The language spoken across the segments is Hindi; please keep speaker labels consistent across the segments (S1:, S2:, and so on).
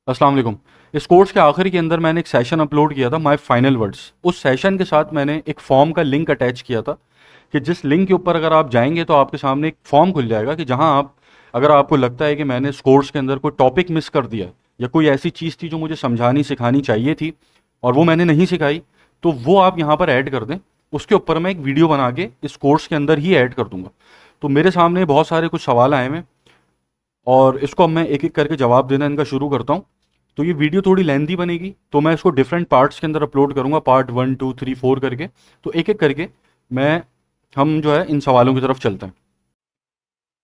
S1: अस्सलाम वालेकुम। इस कोर्स के आखिर के अंदर मैंने एक सेशन अपलोड किया था, माय फाइनल वर्ड्स। उस सेशन के साथ मैंने एक फॉर्म का लिंक अटैच किया था कि जिस लिंक के ऊपर अगर आप जाएंगे तो आपके सामने एक फॉर्म खुल जाएगा कि जहां आप, अगर आपको लगता है कि मैंने इस कोर्स के अंदर कोई टॉपिक मिस कर दिया है या कोई ऐसी चीज़ थी जो मुझे समझानी सिखानी चाहिए थी और वो मैंने नहीं सिखाई, तो वो आप यहाँ पर ऐड कर दें। उसके ऊपर मैं एक वीडियो बना के इस कोर्स के अंदर ही ऐड कर दूंगा। तो मेरे सामने बहुत सारे कुछ सवाल आए हैं और इसको अब मैं एक एक करके जवाब देना इनका शुरू करता हूँ। तो ये वीडियो थोड़ी लेंथी बनेगी, तो मैं इसको डिफरेंट पार्ट्स के अंदर अपलोड करूंगा, पार्ट 1 2 3 4 करके। तो एक एक करके मैं हम जो है इन सवालों की तरफ चलते हैं।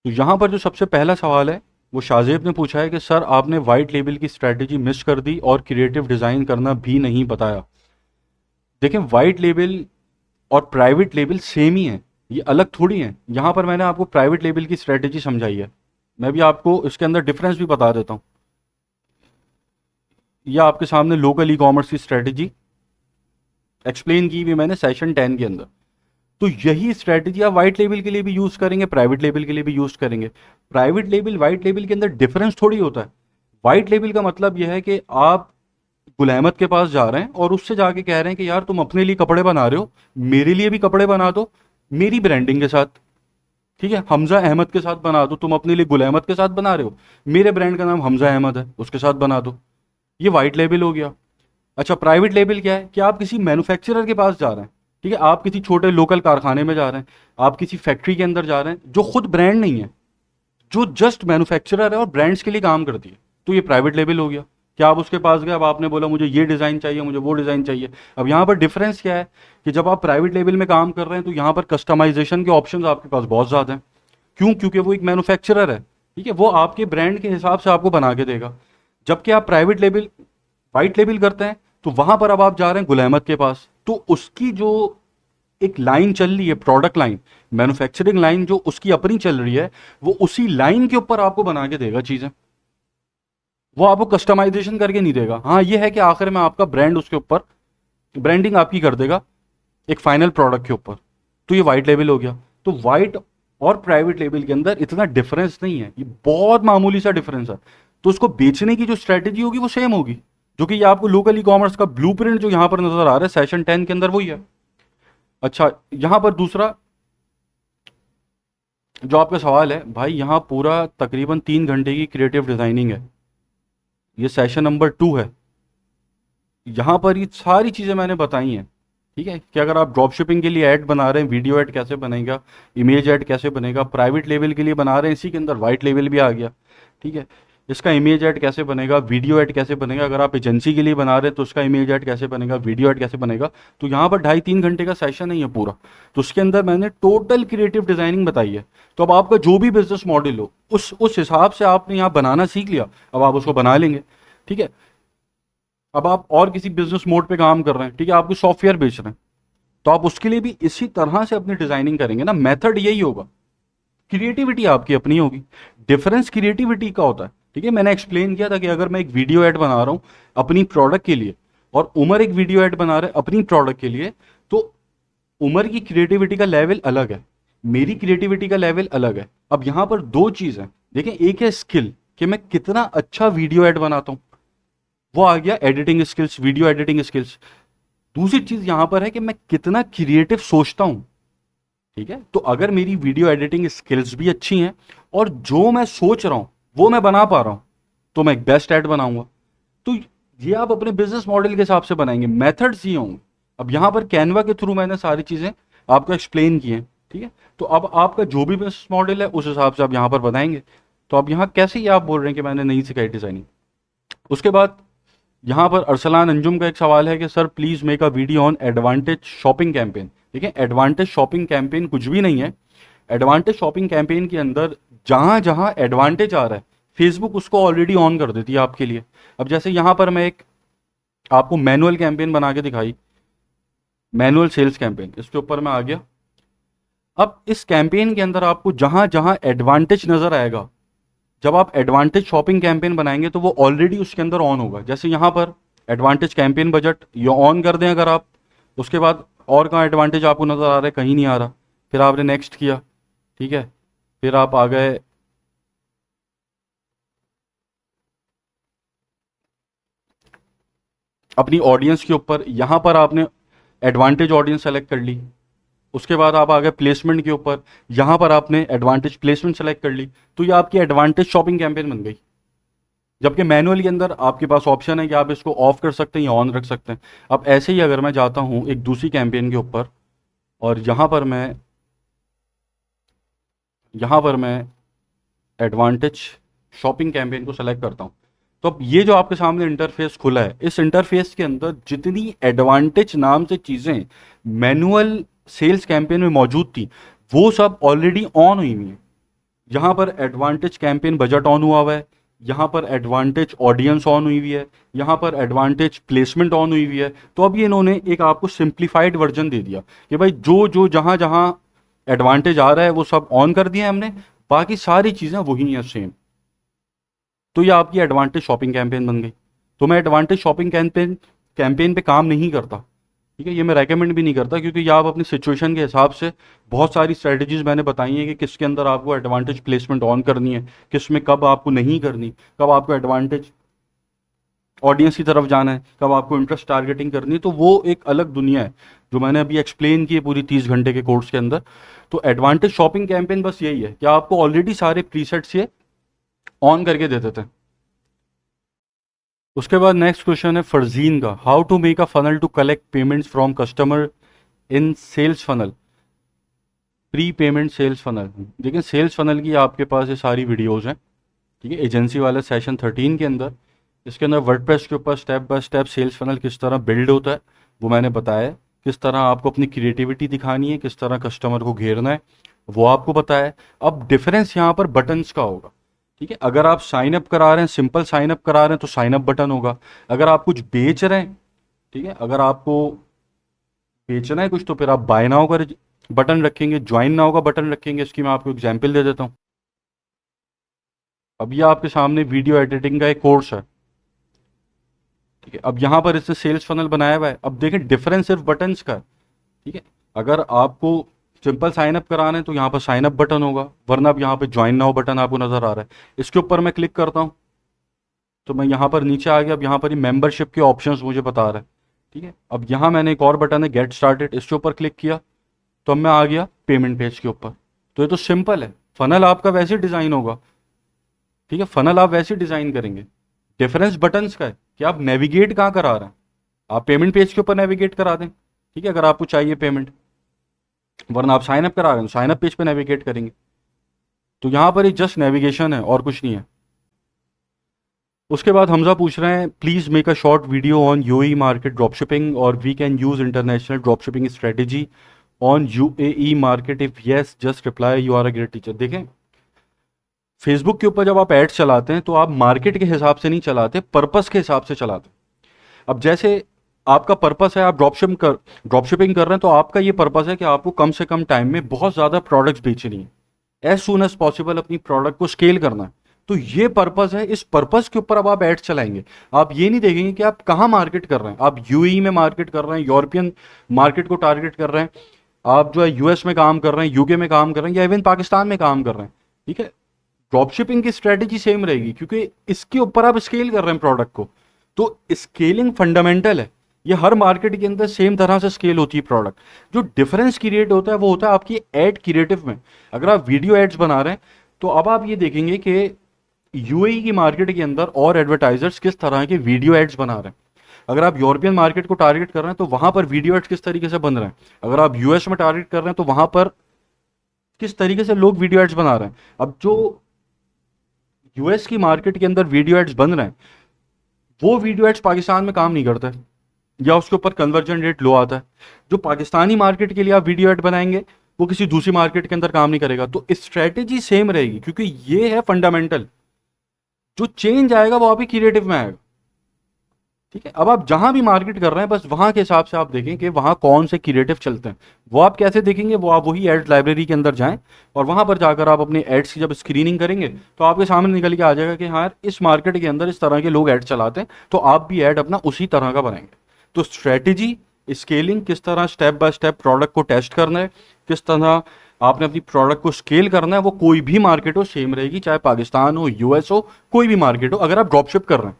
S1: तो यहाँ पर जो सबसे पहला सवाल है वो शाहजेब ने पूछा है कि सर आपने वाइट लेबल की स्ट्रैटेजी मिस कर दी और क्रिएटिव डिज़ाइन करना भी नहीं बताया। देखें, वाइट लेबल और प्राइवेट लेबल सेम ही है, ये अलग थोड़ी है। यहाँ पर मैंने आपको प्राइवेट लेबल की स्ट्रैटेजी समझाई है, मैं भी आपको इसके अंदर डिफरेंस भी बता देता हूँ। यह आपके सामने लोकल ई कॉमर्स की स्ट्रैटेजी एक्सप्लेन की भी मैंने सेशन 10 के अंदर। तो यही स्ट्रैटेजी आप व्हाइट लेबल के लिए भी यूज करेंगे, प्राइवेट लेबल के लिए भी यूज करेंगे। प्राइवेट लेबल व्हाइट लेबल के अंदर डिफरेंस थोड़ी होता है। व्हाइट लेबल का मतलब यह है कि आप गुल अहमद के पास जा रहे हैं और उससे जाके कह रहे हैं कि यार तुम अपने लिए कपड़े बना रहे हो, मेरे लिए भी कपड़े बना दो मेरी ब्रांडिंग के साथ। ठीक है, हमजा अहमद के साथ बना दो, तुम अपने लिए गुल अहमद के साथ बना रहे हो, मेरे ब्रांड का नाम हमजा अहमद है, उसके साथ बना दो। ये व्हाइट लेबल हो गया। अच्छा, प्राइवेट लेबल क्या है कि आप किसी मैन्युफैक्चरर के पास जा रहे हैं। ठीक है, आप किसी छोटे लोकल कारखाने में जा रहे हैं, आप किसी फैक्ट्री के अंदर जा रहे हैं जो खुद ब्रांड नहीं है, जो जस्ट मैन्युफैक्चरर है और ब्रांड्स के लिए काम करती है। तो ये प्राइवेट लेबल हो गया। क्या आप उसके पास गए, अब आपने बोला मुझे ये डिज़ाइन चाहिए, मुझे वो डिज़ाइन चाहिए। अब यहाँ पर डिफरेंस क्या है कि जब आप प्राइवेट लेबल में काम कर रहे हैं तो यहाँ पर कस्टमाइजेशन के ऑप्शंस आपके पास बहुत ज़्यादा हैं। क्यों? क्योंकि वो एक मैन्युफैक्चरर है। ठीक है, वो आपके ब्रांड के हिसाब से आपको बना के देगा। जबकि आप प्राइवेट लेबल वाइट लेबल करते हैं तो वहां पर अब आप जा रहे हैं गुल अहमद के पास, तो उसकी जो एक लाइन चल रही है, प्रोडक्ट लाइन, मैन्युफैक्चरिंग लाइन जो उसकी अपनी चल रही है, वो उसी लाइन के ऊपर आपको बना के देगा चीजें। वो आपको कस्टमाइजेशन करके नहीं देगा। हाँ, ये है कि आखिर में आपका ब्रांड उसके ऊपर, ब्रांडिंग आपकी कर देगा एक फाइनल प्रोडक्ट के ऊपर। तो ये वाइट लेबल हो गया। तो वाइट और प्राइवेट लेबल के अंदर इतना डिफरेंस नहीं है, ये बहुत मामूली सा डिफरेंस है। तो उसको बेचने की जो स्ट्रेटेजी होगी वो सेम होगी, जो कि ये आपको लोकल ई कॉमर्स का ब्लूप्रिंट जो यहां पर नजर आ रहा है सेशन 10 के अंदर वही है। अच्छा, यहां पर दूसरा जो आपका सवाल है भाई, यहां पूरा तकरीबन 3 घंटे की क्रिएटिव डिजाइनिंग है, ये सेशन नंबर 2 है। यहां पर ये सारी चीजें मैंने बताई हैं। ठीक है, कि अगर आप ड्रॉप शिपिंग के लिए ऐड बना रहे हैं, वीडियो ऐड कैसे बनेगा, इमेज ऐड कैसे बनेगा, प्राइवेट लेवल के लिए बना रहे हैं, इसी के अंदर वाइट लेवल भी आ गया। ठीक है, इसका इमेज ऐड कैसे बनेगा, वीडियो ऐड कैसे बनेगा, अगर आप एजेंसी के लिए बना रहे हैं तो उसका इमेज ऐड कैसे बनेगा, वीडियो ऐड कैसे बनेगा। तो यहाँ पर 2.5 3 घंटे का सेशन नहीं है पूरा, तो उसके अंदर मैंने टोटल क्रिएटिव डिजाइनिंग बताई है। तो अब आपका जो भी बिजनेस मॉडल हो उस हिसाब से आपने यहाँ बनाना सीख लिया, अब आप उसको बना लेंगे। ठीक है, अब आप और किसी बिजनेस मोड पे काम कर रहे हैं, ठीक है, आपको सॉफ्टवेयर बेच रहे हैं, तो आप उसके लिए भी इसी तरह से अपनी डिजाइनिंग करेंगे ना, मेथड यही होगा। क्रिएटिविटी आपकी अपनी होगी, डिफरेंस क्रिएटिविटी का होता है। ठीक है, मैंने एक्सप्लेन किया था कि अगर मैं एक वीडियो ऐड बना रहा हूं अपनी प्रोडक्ट के लिए और उमर एक वीडियो ऐड बना रहे हैं अपनी प्रोडक्ट के लिए, तो उमर की क्रिएटिविटी का लेवल अलग है, मेरी क्रिएटिविटी का लेवल अलग है। अब यहां पर दो चीज है, देखें, एक है स्किल कि मैं कितना अच्छा वीडियो ऐड बनाता हूं, वो आ गया editing skills, video editing skills. दूसरी चीज यहां पर है कि मैं कितना क्रिएटिव सोचता हूं। ठीक है, तो अगर मेरी वीडियो एडिटिंग स्किल्स भी अच्छी हैं और जो मैं सोच रहा हूं वो मैं बना पा रहा हूं, तो मैं एक बेस्ट एड बनाऊंगा। तो ये आप अपने बिजनेस मॉडल के हिसाब से बनाएंगे, मेथड्स ये होंगे। अब यहां पर कैनवा के थ्रू मैंने सारी चीजें आपको एक्सप्लेन की हैं। ठीक है, तो अब आपका जो भी बिजनेस मॉडल है उस हिसाब से आप यहां पर बताएंगे। तो अब यहां कैसे ये आप बोल रहे हैं कि मैंने नहीं सिखाई डिजाइनिंग। उसके बाद यहाँ पर अरसलान अंजुम का एक सवाल है कि sir please make a video on advantage shopping campaign. देखिए, एडवांटेज शॉपिंग कैंपेन कुछ भी नहीं है। एडवांटेज शॉपिंग कैंपेन के अंदर जहां जहां एडवांटेज आ रहा है, फेसबुक उसको ऑलरेडी ऑन कर देती है आपके लिए। अब जैसे यहां पर मैं एक आपको मैनुअल कैंपेन बना के दिखाई, मैनुअल सेल्स कैंपेन, इसके ऊपर मैं आ गया। अब इस कैंपेन के अंदर आपको जहां जहां एडवांटेज नजर आएगा, जब आप एडवांटेज शॉपिंग कैंपेन बनाएंगे तो वो ऑलरेडी उसके अंदर ऑन होगा। जैसे यहां पर एडवांटेज कैंपेन बजट ये ऑन कर दें अगर आप, उसके बाद और कहाँ एडवांटेज आपको नजर आ रहा है, कहीं नहीं आ रहा, फिर आपने नेक्स्ट किया। ठीक है, फिर आप आ गए अपनी ऑडियंस के ऊपर, यहाँ पर आपने एडवांटेज ऑडियंस सेलेक्ट कर ली। उसके बाद आप आ गए प्लेसमेंट के ऊपर, यहाँ पर आपने एडवांटेज प्लेसमेंट सेलेक्ट कर ली। तो ये आपकी एडवांटेज शॉपिंग कैंपेन बन गई। जबकि मैनुअल के अंदर आपके पास ऑप्शन है कि आप इसको ऑफ कर सकते हैं या ऑन रख सकते हैं। अब ऐसे ही अगर मैं जाता हूँ एक दूसरी कैंपेन के ऊपर और यहाँ पर मैं एडवांटेज शॉपिंग कैंपेन को सेलेक्ट करता हूँ, तो अब ये जो आपके सामने इंटरफेस खुला है, इस इंटरफेस के अंदर जितनी एडवांटेज नाम से चीज़ें मैनुअल सेल्स कैंपेन में मौजूद थी वो सब ऑलरेडी ऑन हुई हुई हैं। यहाँ पर एडवांटेज कैंपेन बजट ऑन हुआ है, यहाँ पर एडवांटेज ऑडियंस ऑन हुई हुई है, यहाँ पर एडवांटेज प्लेसमेंट ऑन हुई हुई है। तो अब ये इन्होंने एक आपको सिंप्लीफाइड वर्जन दे दिया कि भाई जो जो जहाँ जहाँ एडवांटेज आ रहा है वो सब ऑन कर दिया है हमने, बाकी सारी चीज़ें वही हैं सेम। तो ये आपकी एडवांटेज शॉपिंग कैंपेन बन गई। तो मैं एडवांटेज शॉपिंग कैंपेन पे काम नहीं करता, ठीक है, ये मैं रेकमेंड भी नहीं करता, क्योंकि ये आप अपनी सिचुएशन के हिसाब से बहुत सारी स्ट्रेटजीज मैंने बताई हैं कि किसके अंदर आपको एडवांटेज प्लेसमेंट ऑन करनी है, किस में कब आपको नहीं करनी, कब आपको एडवांटेज ऑडियंस की तरफ जाना है, कब आपको इंटरेस्ट टारगेटिंग करनी है। तो वो एक अलग दुनिया है जो मैंने अभी एक्सप्लेन की है पूरी 30 घंटे के कोर्स के अंदर। तो एडवांटेज शॉपिंग कैंपेन बस यही है कि आपको ऑलरेडी सारे प्रीसेट्स ये ऑन करके दे देते हैं। उसके बाद नेक्स्ट क्वेश्चन है फरजीन का, how to make a funnel to collect payments from customer in sales funnel, pre payment sales funnel. देखिए सेल्स फनल की आपके पास ये सारी वीडियोस हैं, ठीक है, एजेंसी वाले सेशन 13 के अंदर। इसके अंदर वर्डप्रेस के ऊपर step by step sales funnel किस तरह बिल्ड होता है वो मैंने बताया है, किस तरह आपको अपनी क्रिएटिविटी दिखानी है, किस तरह कस्टमर को घेरना है वो आपको बताया है। अब डिफरेंस यहाँ पर बटन्स का होगा, ठीक है। अगर आप साइन अप करा रहे हैं, सिंपल साइन अप करा रहे हैं तो साइन अप बटन होगा। अगर आप कुछ बेच रहे हैं, ठीक है, अगर आपको बेचना है कुछ तो फिर आप बाय नाउ का बटन रखेंगे, ज्वाइन नाउ का बटन रखेंगे। इसकी मैं आपको एग्जांपल दे देता हूँ। अब ये आपके सामने वीडियो एडिटिंग का एक कोर्स है, ठीक है। अब यहाँ पर इससे सेल्स फनल बनाया हुआ है। अब देखें डिफरेंस सिर्फ बटन्स का है, ठीक है। अगर आपको सिंपल साइन अप कराना है तो यहाँ पर साइन अप बटन होगा, वरना अब यहाँ पे ज्वाइन नाउ बटन आपको नजर आ रहा है। इसके ऊपर मैं क्लिक करता हूँ तो मैं यहाँ पर नीचे आ गया। अब यहाँ पर ये मेंबरशिप के ऑप्शंस मुझे बता रहा है, ठीक है। अब यहाँ मैंने एक और बटन है गेट स्टार्टेड, इसके ऊपर क्लिक किया तो अब मैं आ गया पेमेंट पेज के ऊपर। तो ये तो सिंपल है, फनल आपका वैसे डिजाइन होगा, ठीक है, फनल आप वैसे डिजाइन करेंगे। डिफरेंस बटन्स का है कि आप नेविगेट कहाँ करा रहे हैं, आप पेमेंट पेज के ऊपर नेविगेट करा दें, ठीक है, अगर आपको चाहिए पेमेंट, वरना आप साइन अप करा रहे हैं साइन अप पेज पे नेविगेट करेंगे। तो यहाँ पर एक जस्ट नेविगेशन है और कुछ नहीं है। उसके बाद हमजा पूछ रहे हैं please make a short video on UAE market dropshipping और we can use international dropshipping strategy on UAE market, if yes just reply you are a great teacher. देखें फेसबुक के ऊपर जब आप ऐड चलाते हैं तो आप मार्केट के हिसाब से नहीं चलाते, पर्पस के हिसाब से चलाते हैं। अब जैसे आपका पर्पस है आप ड्रॉपशिपिंग कर रहे हैं, तो आपका ये पर्पस है कि आपको कम से कम टाइम में बहुत ज़्यादा प्रोडक्ट्स बेचनी है, एज सुन एज पॉसिबल अपनी प्रोडक्ट को स्केल करना है। तो ये पर्पस है, इस पर्पस के ऊपर अब आप एड चलाएंगे। आप ये नहीं देखेंगे कि आप कहाँ मार्केट कर रहे हैं, आप यूएई में मार्केट कर रहे हैं, यूरोपियन मार्केट को टारगेट कर रहे हैं, आप जो है यूएस में काम कर रहे हैं, यूके में काम कर रहे हैं, या इवन पाकिस्तान में काम कर रहे हैं, ठीक है। ड्रॉपशिपिंग की स्ट्रेटेजी सेम रहेगी क्योंकि इसके ऊपर आप स्केल कर रहे हैं प्रोडक्ट को। तो स्केलिंग फंडामेंटल है, ये हर मार्केट के अंदर सेम तरह से स्केल होती है प्रोडक्ट। जो डिफरेंस क्रिएट होता है वो होता है आपकी एड क्रिएटिव में। अगर आप वीडियो एड्स बना रहे हैं तो अब आप ये देखेंगे कि यूएई की मार्केट के अंदर और एडवर्टाइजर्स किस तरह के वीडियो एड्स बना रहे हैं। अगर आप यूरोपियन मार्केट को टारगेट कर रहे हैं तो वहां पर वीडियो एड्स किस तरीके से बन रहे हैं। अगर आप यूएस में टारगेट कर रहे हैं तो वहां पर किस तरीके से लोग वीडियो एड्स बना रहे हैं। अब जो यूएस की मार्केट के अंदर वीडियो एड्स बन रहे हैं वो वीडियो एड्स पाकिस्तान में काम नहीं करते या उसके ऊपर कन्वर्जन रेट लो आता है। जो पाकिस्तानी मार्केट के लिए आप वीडियो एड बनाएंगे वो किसी दूसरी मार्केट के अंदर काम नहीं करेगा। तो स्ट्रेटेजी सेम रहेगी क्योंकि ये है फंडामेंटल। जो चेंज आएगा वो आपकी क्रिएटिव में आएगा, ठीक है। अब आप जहां भी मार्केट कर रहे हैं बस वहां के हिसाब से आप देखें कि वहां कौन से क्रिएटिव चलते हैं। वो आप कैसे देखेंगे, वो आप वही एड लाइब्रेरी के अंदर जाएं और वहां पर जाकर आप अपने एड्स की जब स्क्रीनिंग करेंगे तो आपके सामने निकल के आ जाएगा कि हाँ इस मार्केट के अंदर इस तरह के लोग एड चलाते हैं, तो आप भी एड अपना उसी तरह का बनाएंगे। तो स्ट्रेटेजी स्केलिंग, किस तरह स्टेप बाय स्टेप प्रोडक्ट को टेस्ट करना है, किस तरह आपने अपनी प्रोडक्ट को स्केल करना है, वो कोई भी मार्केट हो सेम रहेगी, चाहे पाकिस्तान हो, यूएस हो, कोई भी मार्केट हो, अगर आप ड्रॉपशिप कर रहे हैं।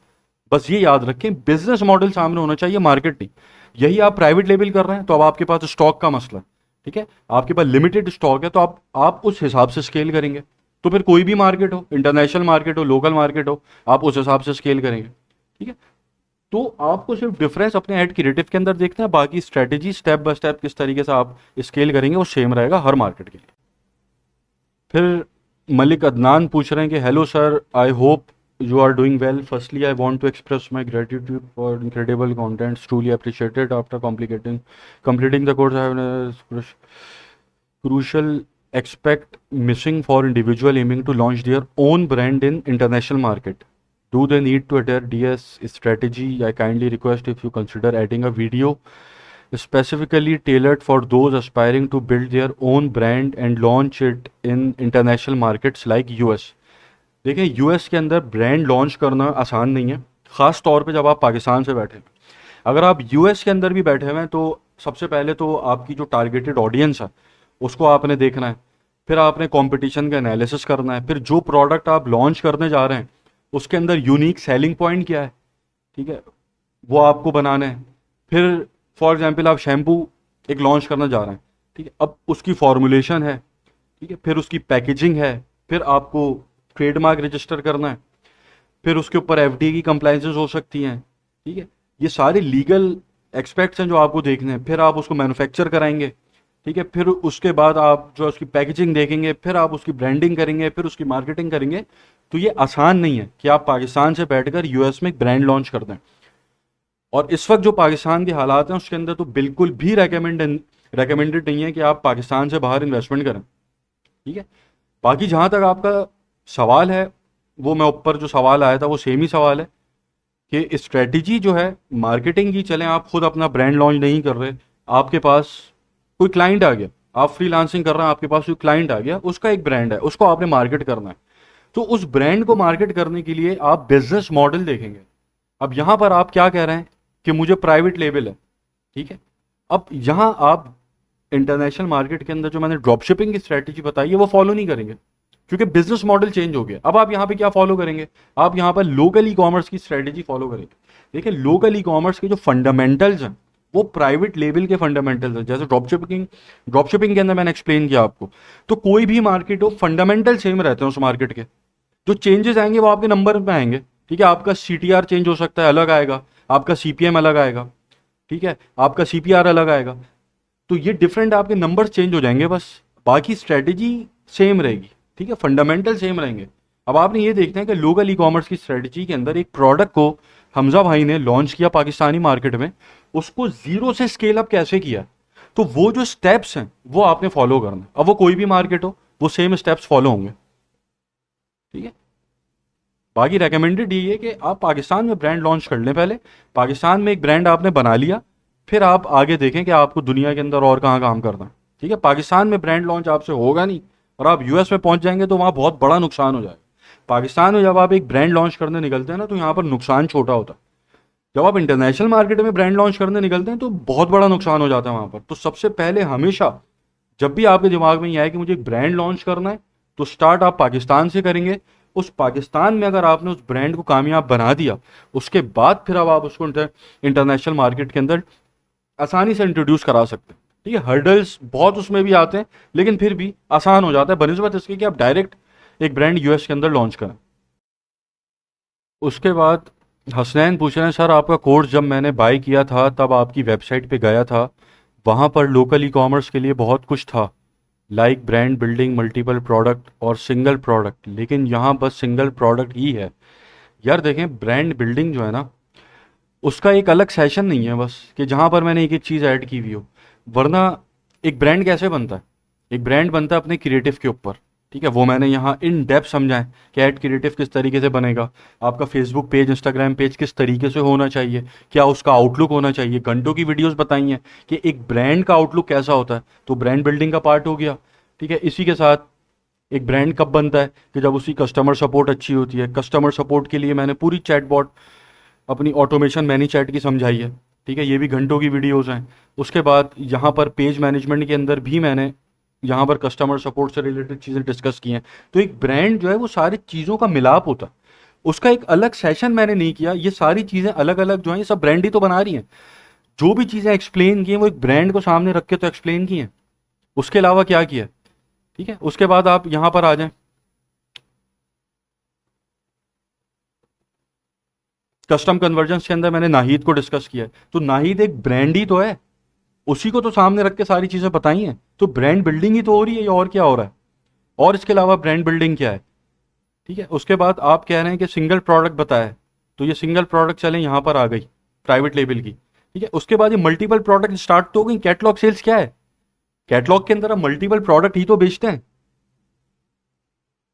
S1: बस ये याद रखें, बिजनेस मॉडल सामने होना चाहिए, मार्केट नहीं। यही आप प्राइवेट लेवल कर रहे हैं तो अब आपके पास स्टॉक का मसला है, ठीक है, आपके पास लिमिटेड स्टॉक है, तो आप उस हिसाब से स्केल करेंगे। तो फिर कोई भी मार्केट हो, इंटरनेशनल मार्केट हो, लोकल मार्केट हो, आप उस हिसाब से स्केल करेंगे, ठीक है। तो आपको सिर्फ डिफरेंस अपने एड क्रिएटिव के अंदर देखना है, बाकी स्ट्रेटेजी स्टेप बाय स्टेप किस तरीके से आप स्केल करेंगे वो सेम रहेगा हर मार्केट के लिए। फिर मलिक अदनान पूछ रहे हैं कि hello sir, I hope you are doing well, firstly I want to express my gratitude for incredible contents, truly appreciated after complicating completing the course, I have crucial aspect missing for individual aiming to launch their own brand in international market. Do they need to adhere DS strategy? I kindly request if you consider adding a video specifically tailored for those aspiring to build their own brand and launch it in international markets like US. देखिए, यूएस के अंदर ब्रांड लॉन्च करना आसान नहीं है, ख़ास तौर पे जब आप पाकिस्तान से बैठे हैं। अगर आप यूएस के अंदर भी बैठे हुए हैं तो सबसे पहले तो आपकी जो टारगेटेड ऑडियंस है उसको आपने देखना है, फिर आपने कंपटीशन का एनालिसिस करना है, फिर जो प्रोडक्ट आप लॉन्च करने जा रहे हैं उसके अंदर यूनिक सेलिंग पॉइंट क्या है, ठीक है, वो आपको बनाना है। फिर फॉर एग्जांपल आप शैम्पू एक लॉन्च करना जा रहे हैं, ठीक है, अब उसकी फॉर्मुलेशन है, ठीक है, फिर उसकी पैकेजिंग है, फिर आपको ट्रेडमार्क रजिस्टर करना है, फिर उसके ऊपर एफडीए की कंप्लाइंसेस हो सकती हैं, ठीक है, ये सारे लीगल एक्सपेक्ट्स हैं जो आपको देखने हैं। फिर आप उसको मैन्युफैक्चर कराएंगे, ठीक है, फिर उसके बाद आप जो उसकी पैकेजिंग देखेंगे, फिर आप उसकी ब्रांडिंग करेंगे, फिर उसकी मार्केटिंग करेंगे। तो ये आसान नहीं है कि आप पाकिस्तान से बैठकर यूएस में एक ब्रांड लॉन्च कर दें। और इस वक्त जो पाकिस्तान के हालात हैं उसके अंदर तो बिल्कुल भी रेकमेंडेड नहीं है कि आप पाकिस्तान से बाहर इन्वेस्टमेंट करें, ठीक है। बाकी जहाँ तक आपका सवाल है, वो मैं ऊपर जो सवाल आया था वो सेम ही सवाल है कि स्ट्रेटजी जो है मार्केटिंग की, चलें आप खुद अपना ब्रांड लॉन्च नहीं कर रहे, आपके पास कोई क्लाइंट आ गया, आप फ्रीलांसिंग कर रहे हैं, आपके पास कोई क्लाइंट आ गया, उसका एक ब्रांड है, उसको आपने मार्केट करना है। तो उस ब्रांड को मार्केट करने के लिए आप बिजनेस मॉडल देखेंगे। अब यहां पर आप क्या कह रहे हैं कि मुझे प्राइवेट लेबल है, ठीक है। अब यहां आप इंटरनेशनल मार्केट के अंदर जो मैंने ड्रॉप शिपिंग की स्ट्रेटेजी बताई है वो फॉलो नहीं करेंगे, क्योंकि बिजनेस मॉडल चेंज हो गया। अब आप यहाँ पे क्या फॉलो करेंगे, आप यहाँ पर लोकल ई कॉमर्स की स्ट्रेटेजी फॉलो करेंगे। देखिए, लोकल ई कॉमर्स के जो फंडामेंटल्स हैं वो प्राइवेट लेवल के फंडामेंटल्स हैं। जैसे ड्रॉप शिपिंग के अंदर मैंने एक्सप्लेन किया आपको, तो कोई भी मार्केट हो, फंडामेंटल सेम रहते हैं उस मार्केट के। जो चेंजेस आएंगे वो आपके नंबर में आएंगे, ठीक है। आपका सीटीआर चेंज हो सकता है, अलग आएगा, आपका सीपीएम अलग आएगा, ठीक है, आपका सीपीआर अलग आएगा। तो ये डिफरेंट आपके नंबर चेंज हो जाएंगे, बस बाकी स्ट्रेटेजी सेम रहेगी, ठीक है, फंडामेंटल सेम रहेंगे। अब आपने ये देखना है कि लोकल ई कॉमर्स की स्ट्रेटेजी के अंदर एक प्रोडक्ट को हमजा भाई ने लॉन्च किया पाकिस्तानी मार्केट में, उसको जीरो से स्केल अप कैसे किया, तो वो जो स्टेप्स हैं वो आपने फॉलो करना है। अब वो कोई भी मार्केट हो, वो सेम स्टेप्स फॉलो होंगे, ठीक है। बाकी रेकमेंडेड ये है कि आप पाकिस्तान में ब्रांड लॉन्च कर लें पहले, पाकिस्तान में एक ब्रांड आपने बना लिया, फिर आप आगे देखें कि आपको दुनिया के अंदर और कहाँ काम करना है, ठीक है। पाकिस्तान में ब्रांड लॉन्च आपसे होगा नहीं और आप यूएस में पहुंच जाएंगे तो वहाँ बहुत बड़ा नुकसान हो जाएगा। पाकिस्तान में जब आप एक ब्रांड लॉन्च करने निकलते हैं ना, तो यहाँ पर नुकसान छोटा होता है। जब आप इंटरनेशनल मार्केट में ब्रांड लॉन्च करने निकलते हैं तो बहुत बड़ा नुकसान हो जाता है वहाँ पर। तो सबसे पहले हमेशा जब भी आपके दिमाग में ये आए कि मुझे एक ब्रांड लॉन्च करना है, तो स्टार्ट आप पाकिस्तान से करेंगे। उस पाकिस्तान में अगर आपने उस ब्रांड को कामयाब बना दिया, उसके बाद फिर अब आप उसको इंटरनेशनल मार्केट के अंदर आसानी से इंट्रोड्यूस करा सकते हैं, ठीक है। हर्डल्स बहुत उसमें भी आते हैं, लेकिन फिर भी आसान हो जाता है बनिस्बत इसके कि आप डायरेक्ट एक ब्रांड यूएस के अंदर लॉन्च करें। उसके बाद हसनैन पूछ रहे हैं, सर आपका कोर्स जब मैंने बाय किया था तब आपकी वेबसाइट पे गया था, वहाँ पर लोकल ई कॉमर्स के लिए बहुत कुछ था, like brand building, multiple product और सिंगल प्रोडक्ट, लेकिन यहाँ बस सिंगल प्रोडक्ट ही है। यार देखें, ब्रांड बिल्डिंग जो है ना, उसका एक अलग सेशन नहीं है बस कि जहाँ पर मैंने एक एक चीज़ ऐड की हुई हो। वरना एक ब्रांड कैसे बनता है, एक ब्रांड बनता है अपने क्रिएटिव के ऊपर, ठीक है। वो मैंने यहाँ इन डेप्थ समझा है कि ऐड क्रिएटिव किस तरीके से बनेगा, आपका फेसबुक पेज, इंस्टाग्राम पेज किस तरीके से होना चाहिए, क्या उसका आउटलुक होना चाहिए, घंटों की वीडियोस बताई हैं कि एक ब्रांड का आउटलुक कैसा होता है। तो ब्रांड बिल्डिंग का पार्ट हो गया, ठीक है। इसी के साथ एक ब्रांड कब बनता है कि जब उसकी कस्टमर सपोर्ट अच्छी होती है। कस्टमर सपोर्ट के लिए मैंने पूरी चैटबॉट अपनी ऑटोमेशन मैनी चैट की समझाई है, ठीक है, ये भी घंटों की वीडियोस हैं। उसके बाद यहाँ पर पेज मैनेजमेंट के अंदर भी मैंने यहाँ पर कस्टमर सपोर्ट से रिलेटेड चीज़ें डिस्कस की हैं। तो एक ब्रांड जो है वो सारी चीज़ों का मिलाप होता है। उसका एक अलग सेशन मैंने नहीं किया। ये सारी चीजें अलग अलग जो है ये सब ब्रांड ही तो बना रही हैं। जो भी चीजें एक्सप्लेन की हैं वो एक ब्रांड को सामने रख के तो एक्सप्लेन की हैं, उसके अलावा क्या किया है। ठीक है, उसके बाद आप यहां पर आ जाएं, कस्टम कन्वर्जन के अंदर मैंने नाहिद को डिस्कस किया है। तो नाहिद एक ब्रांड ही तो है, उसी को तो सामने रख के सारी चीजें बताई हैं। तो ब्रांड बिल्डिंग ही तो हो रही है, ये और क्या हो रहा है। और इसके अलावा ब्रांड बिल्डिंग क्या है। ठीक है, उसके बाद आप कह रहे हैं कि सिंगल प्रोडक्ट बताया है, तो ये सिंगल प्रोडक्ट चले यहां पर आ गई प्राइवेट लेबल की। ठीक है, उसके बाद ये मल्टीपल प्रोडक्ट स्टार्ट तो हो गई। कैटलॉग सेल्स क्या है, कैटलॉग के अंदर हम मल्टीपल प्रोडक्ट ही तो बेचते हैं।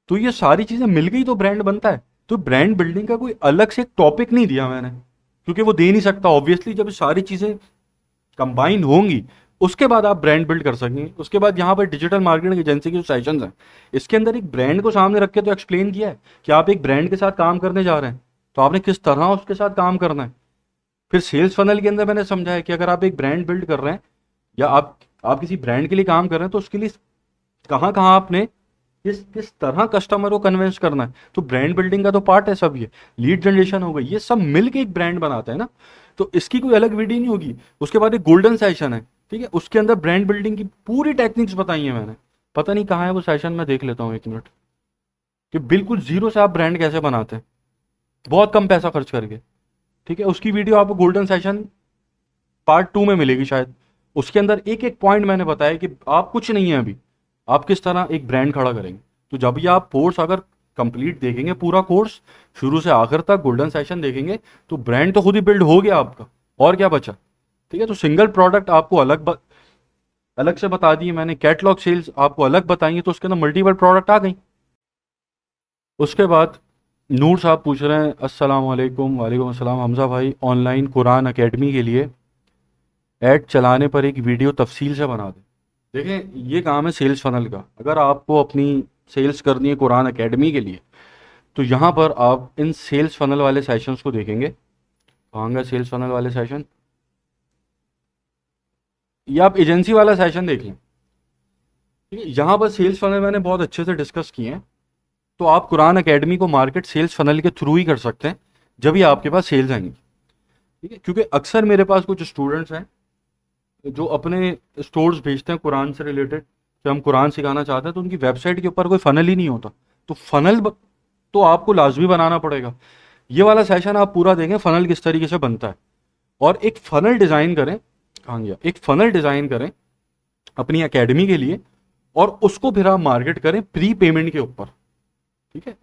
S1: तो ये सारी चीजें मिल गई तो ब्रांड बनता है। तो ब्रांड बिल्डिंग का कोई अलग से टॉपिक नहीं दिया मैंने, क्योंकि वो दे नहीं सकता ऑब्वियसली। जब सारी चीजें कंबाइन होंगी उसके बाद आप ब्रांड बिल्ड कर सकेंगे। उसके बाद यहाँ पर डिजिटल मार्केटिंग एजेंसी के जो सेशंस हैं, इसके अंदर एक ब्रांड को सामने रख के तो एक्सप्लेन किया है कि आप एक ब्रांड के साथ काम करने जा रहे हैं, तो आपने किस तरह उसके साथ काम करना है। फिर सेल्स फनल के अंदर मैंने समझाया कि अगर आप एक ब्रांड बिल्ड कर रहे हैं या आप किसी ब्रांड के लिए काम कर रहे हैं, तो उसके लिए कहाँ कहाँ आपने किस किस तरह कस्टमर को कन्विंस करना है। तो ब्रांड बिल्डिंग का तो पार्ट है सब। ये लीड जनरेशन हो गई, ये सब मिलके एक ब्रांड बनाता है ना। तो इसकी कोई अलग वीडियो नहीं होगी। उसके बाद एक गोल्डन सेशन है, ठीक है, उसके अंदर ब्रांड बिल्डिंग की पूरी टेक्निक्स बताई है मैंने। पता नहीं कहाँ है वो सेशन, मैं देख लेता हूँ एक मिनट, कि बिल्कुल जीरो से आप ब्रांड कैसे बनाते हैं बहुत कम पैसा खर्च करके। ठीक है, उसकी वीडियो आपको गोल्डन सेशन पार्ट 2 में मिलेगी शायद। उसके अंदर एक एक पॉइंट मैंने बताया कि आप कुछ नहीं है अभी, आप किस तरह एक ब्रांड खड़ा करेंगे। तो जब ये आप कोर्स अगर कंप्लीट देखेंगे, पूरा कोर्स शुरू से आखिर तक गोल्डन सेशन देखेंगे, तो ब्रांड तो खुद ही बिल्ड हो गया आपका, और क्या बचा। ठीक है, तो सिंगल प्रोडक्ट आपको अलग से बता दिए मैंने, कैटलॉग सेल्स आपको अलग बताएंगे, तो उसके अंदर मल्टीपल प्रोडक्ट आ गई। उसके बाद नूर साहब पूछ रहे हैं, अस्सलाम वालेकुम। वालेकुम अस्सलाम हमजा भाई, ऑनलाइन कुरान अकेडमी के लिए ऐड चलाने पर एक वीडियो तफसील से बना दें। देखें, ये काम है सेल्स फनल का। अगर आपको अपनी सेल्स करनी है कुरान अकेडमी के लिए, तो यहाँ पर आप इन सेल्स फनल वाले सेशंस को देखेंगे। कहाँ सेल्स फनल वाले सेशन, या आप एजेंसी वाला सेशन देख लें। ठीक है, यहाँ पर सेल्स फनल मैंने बहुत अच्छे से डिस्कस किए हैं। तो आप कुरान अकेडमी को मार्केट सेल्स फनल के थ्रू ही कर सकते हैं, जब भी आपके पास सेल्स आएंगी। ठीक है, क्योंकि अक्सर मेरे पास कुछ स्टूडेंट्स हैं जो अपने स्टोर्स भेजते हैं कुरान से रिलेटेड, कि हम कुरान सिखाना चाहते हैं, तो उनकी वेबसाइट के ऊपर कोई फनल ही नहीं होता। तो तो आपको लाजमी बनाना पड़ेगा। ये वाला सेशन आप पूरा देखें फनल किस तरीके से बनता है, और एक फनल डिज़ाइन करें। कहाँ गया, एक फनल डिज़ाइन करें अपनी एकेडमी के लिए, और उसको फिर आप मार्केट करें प्री पेमेंट के ऊपर। ठीक है,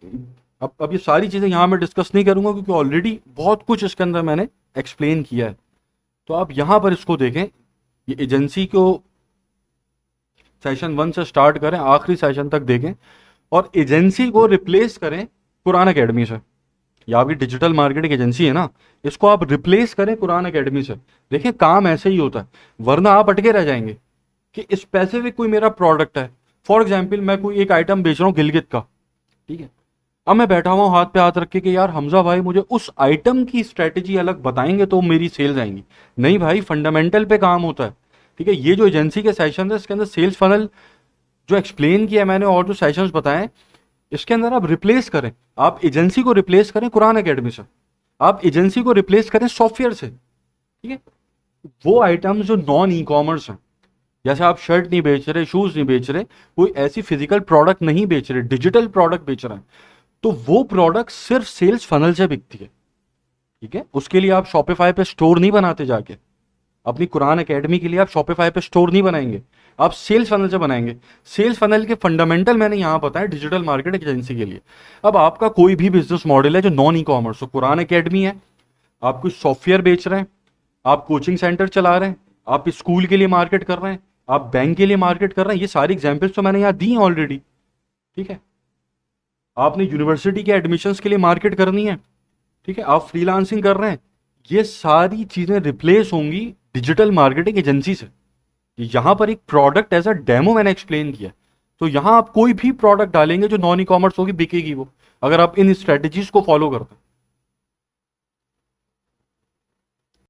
S1: अब ये सारी चीज़ें यहाँ मैं डिस्कस नहीं करूँगा, क्योंकि ऑलरेडी बहुत कुछ इसके अंदर मैंने एक्सप्लेन किया है। तो आप यहाँ पर इसको देखें, ये एजेंसी को सेशन 1 से स्टार्ट करें, आखिरी सेशन तक देखें, और एजेंसी को रिप्लेस करें कुरान अकेडमी से। या आपकी डिजिटल मार्केटिंग एजेंसी है ना, इसको आप रिप्लेस करें कुरान अकेडमी से। देखें, काम ऐसे ही होता है, वरना आप अटके रह जाएंगे कि स्पेसिफिक कोई मेरा प्रोडक्ट है। फॉर एग्जाम्पल, मैं कोई एक आइटम बेच रहा हूँ गिलगित का, ठीक है, अब मैं बैठा हुआ हूँ हाथ पे हाथ रख के कि यार हमजा भाई मुझे उस आइटम की स्ट्रेटेजी अलग बताएंगे तो मेरी सेल्स आएंगी। नहीं भाई, फंडामेंटल पे काम होता है। ठीक है, ये जो एजेंसी के सेशन है, इसके अंदर सेल्स फनल जो एक्सप्लेन किया मैंने और जो सेशंस बताएं, इसके अंदर आप रिप्लेस करें, आप एजेंसी को रिप्लेस करें कुरान अकेडमी से, आप एजेंसी को रिप्लेस करें सॉफ्टवेयर से। ठीक है, वो आइटम्स जो नॉन ई कॉमर्स हैं, जैसे आप शर्ट नहीं बेच रहे, शूज नहीं बेच रहे, कोई ऐसी फिजिकल प्रोडक्ट नहीं बेच रहे, डिजिटल प्रोडक्ट बेच रहे हैं, तो वो प्रोडक्ट सिर्फ सेल्स फनल से बिकती है। ठीक है, उसके लिए आप शॉपिफाई पे स्टोर नहीं बनाते जाके, अपनी कुरान एकेडमी के लिए आप शॉपिफाई पे स्टोर नहीं बनाएंगे, आप सेल्स फनल से बनाएंगे। सेल्स फनल के फंडामेंटल मैंने यहां बताया डिजिटल मार्केटिंग एजेंसी के लिए। अब आपका कोई भी बिजनेस मॉडल है जो नॉन ई कॉमर्स, तो कुरान एकेडमी है, आप कुछ सॉफ्टवेयर बेच रहे हैं, आप कोचिंग सेंटर चला रहे हैं, आप स्कूल के लिए मार्केट कर रहे हैं, आप बैंक के लिए मार्केट कर रहे हैं, ये सारी एग्जाम्पल्स तो मैंने यहाँ दी हैं ऑलरेडी। ठीक है, आपने यूनिवर्सिटी के एडमिशन्स के लिए मार्केट करनी है, ठीक है, आप फ्रीलांसिंग कर रहे हैं, ये सारी चीजें रिप्लेस होंगी डिजिटल मार्केटिंग एजेंसी से। यहां पर एक प्रोडक्ट एज अ डेमो मैंने एक्सप्लेन किया, तो यहां आप कोई भी प्रोडक्ट डालेंगे जो नॉन ई कॉमर्स होगी, बिकेगी वो, अगर आप इन स्ट्रेटेजीज को फॉलो करते हैं।